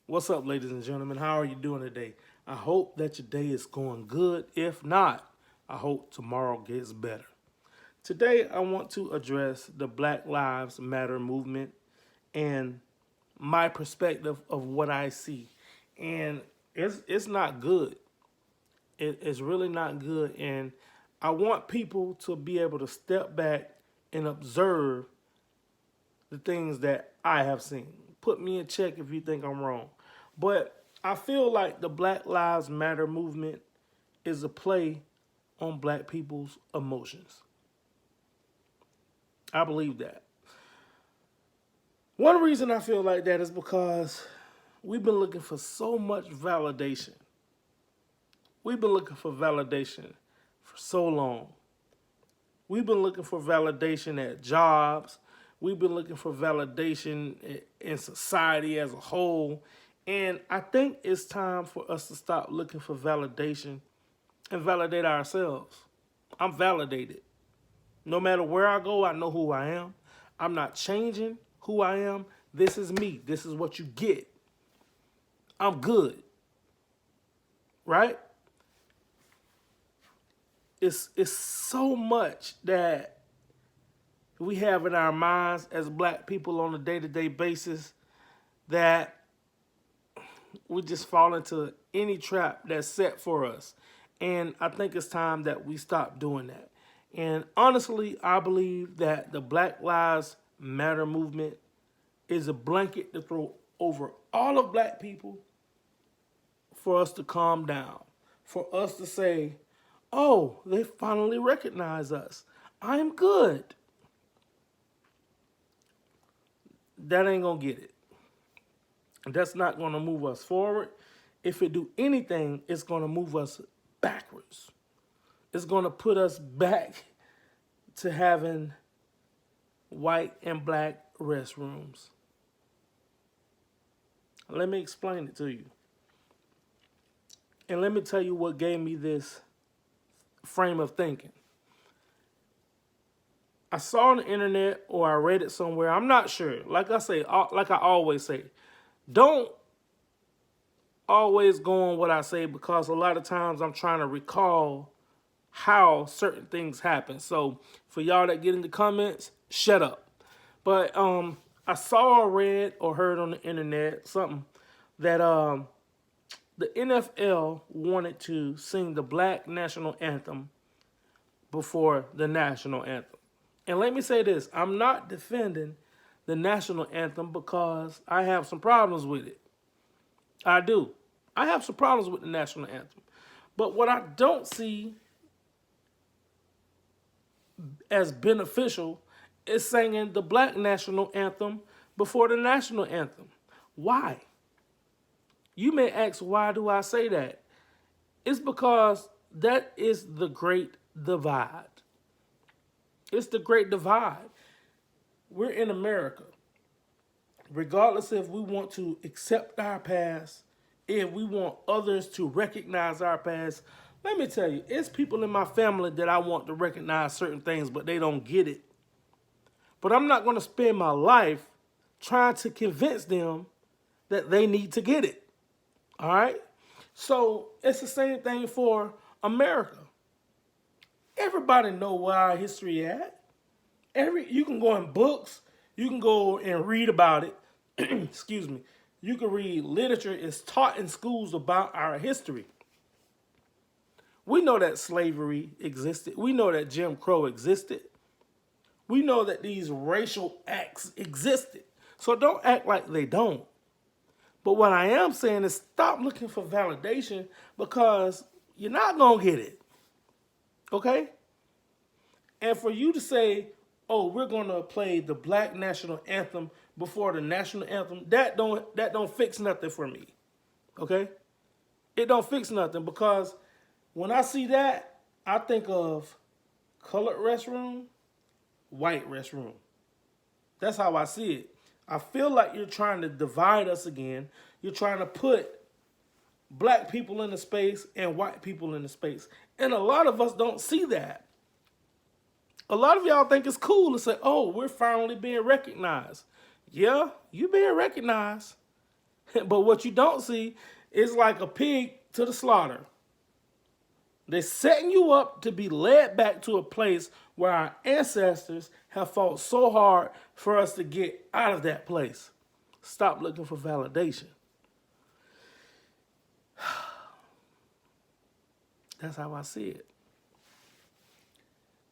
What's up, ladies and gentlemen? How are you doing today? I hope that your day is going good. If not, I hope tomorrow gets better. Today, I want to address the Black Lives Matter movement and my perspective of what I see. And it's not good. It's really not good. And I want people to be able to step back and observe the things that I have seen. Put me in check if you think I'm wrong. But I feel like the Black Lives Matter movement is a play on black people's emotions. I believe that. One reason I feel like that is because we've been looking for so much validation. We've been looking for validation for so long. We've been looking for validation at jobs. We've been looking for validation in society as a whole. And I think it's time for us to stop looking for validation and validate ourselves. I'm validated. No matter where I go, I know who I am. I'm not changing who I am. This is me. This is what you get. I'm good. Right? It's so much that we have in our minds as black people on a day-to-day basis that we just fall into any trap that's set for us. And I think it's time that we stop doing that. And honestly, I believe that the Black Lives Matter movement is a blanket to throw over all of black people for us to calm down, for us to say, oh, they finally recognize us. I'm good. That ain't gonna get it. That's not gonna move us forward. If it do anything, it's gonna move us backwards. It's gonna put us back to having white and black restrooms. Let me explain it to you. And let me tell you what gave me this frame of thinking. I saw on the internet or I read it somewhere. I'm not sure. Like I always say, don't always go on what I say because a lot of times I'm trying to recall how certain things happen. So for y'all that get in the comments, shut up. But I saw or read or heard on the internet something that the NFL wanted to sing the Black National Anthem before the National Anthem. And let me say this, I'm not defending the National Anthem because I have some problems with it. I do. I have some problems with the National Anthem. But what I don't see as beneficial is singing the Black National Anthem before the National Anthem. Why? You may ask, why do I say that? It's because that is the great divide. It's the great divide. We're in America. Regardless if we want to accept our past, if we want others to recognize our past, let me tell you, it's people in my family that I want to recognize certain things, but they don't get it. But I'm not going to spend my life trying to convince them that they need to get it. All right? So it's the same thing for America. Everybody know where our history at. You can go in books. You can go and read about it. Excuse me. You can read literature. It's taught in schools about our history. We know that slavery existed. We know that Jim Crow existed. We know that these racial acts existed. So don't act like they don't. But what I am saying is stop looking for validation because you're not going to get it. Okay? And for you to say, oh, we're going to play the Black National Anthem before the National Anthem, that don't fix nothing for me. Okay? It don't fix nothing because when I see that, I think of colored restroom, white restroom. That's how I see it. I feel like you're trying to divide us again. You're trying to put black people in the space and white people in the space. And a lot of us don't see that. A lot of y'all think it's cool to say, oh, we're finally being recognized. Yeah, you being recognized. But what you don't see is like a pig to the slaughter. They're setting you up to be led back to a place where our ancestors have fought so hard for us to get out of that place. Stop looking for validation. That's how I see it.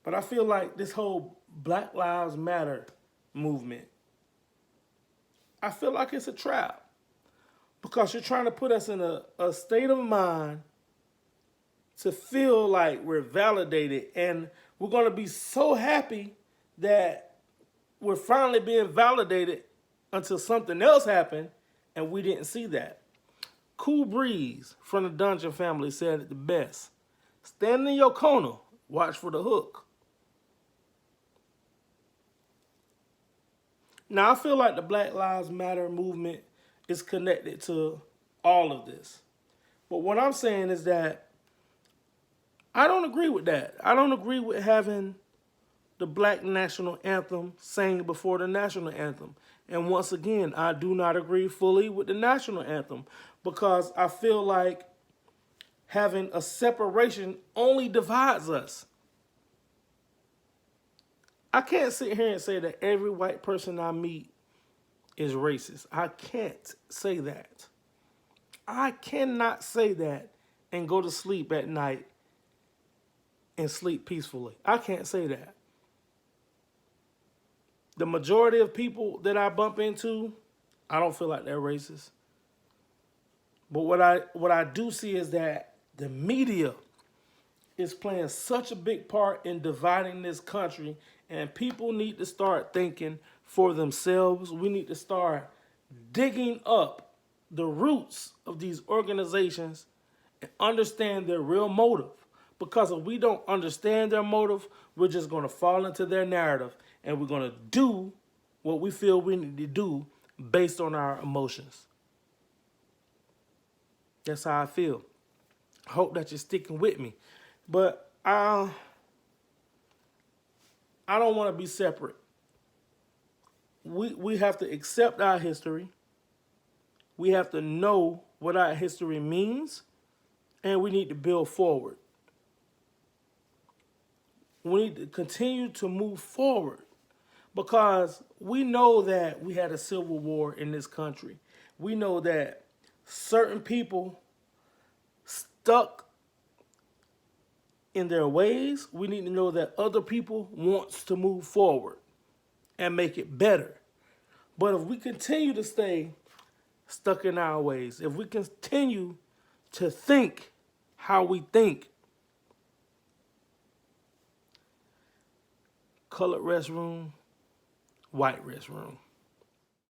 But I feel like this whole Black Lives Matter movement, I feel like it's a trap. Because you're trying to put us in a state of mind to feel like we're validated, and we're going to be so happy that we're finally being validated until something else happened and we didn't see that. Cool Breeze from the Dungeon family said it the best. Stand in your corner, watch for the hook. Now, I feel like the Black Lives Matter movement is connected to all of this. But what I'm saying is that I don't agree with that. I don't agree with having the Black National Anthem sang before the National Anthem. And once again, I do not agree fully with the National Anthem because I feel like having a separation only divides us. I can't sit here and say that every white person I meet is racist. I can't say that. I cannot say that and go to sleep at night and sleep peacefully. I can't say that. The majority of people that I bump into, I don't feel like they're racist. But what I do see is that the media is playing such a big part in dividing this country, and people need to start thinking for themselves. We need to start digging up the roots of these organizations and understand their real motive. Because if we don't understand their motive, we're just going to fall into their narrative and we're going to do what we feel we need to do based on our emotions. That's how I feel. I hope that you're sticking with me. But I don't want to be separate. We have to accept our history. We have to know what our history means, and we need to build forward. We need to continue to move forward because we know that we had a civil war in this country. We know that certain people stuck in their ways. We need to know that other people wants to move forward and make it better. But if we continue to stay stuck in our ways, if we continue to think how we think, colored restroom, white restroom.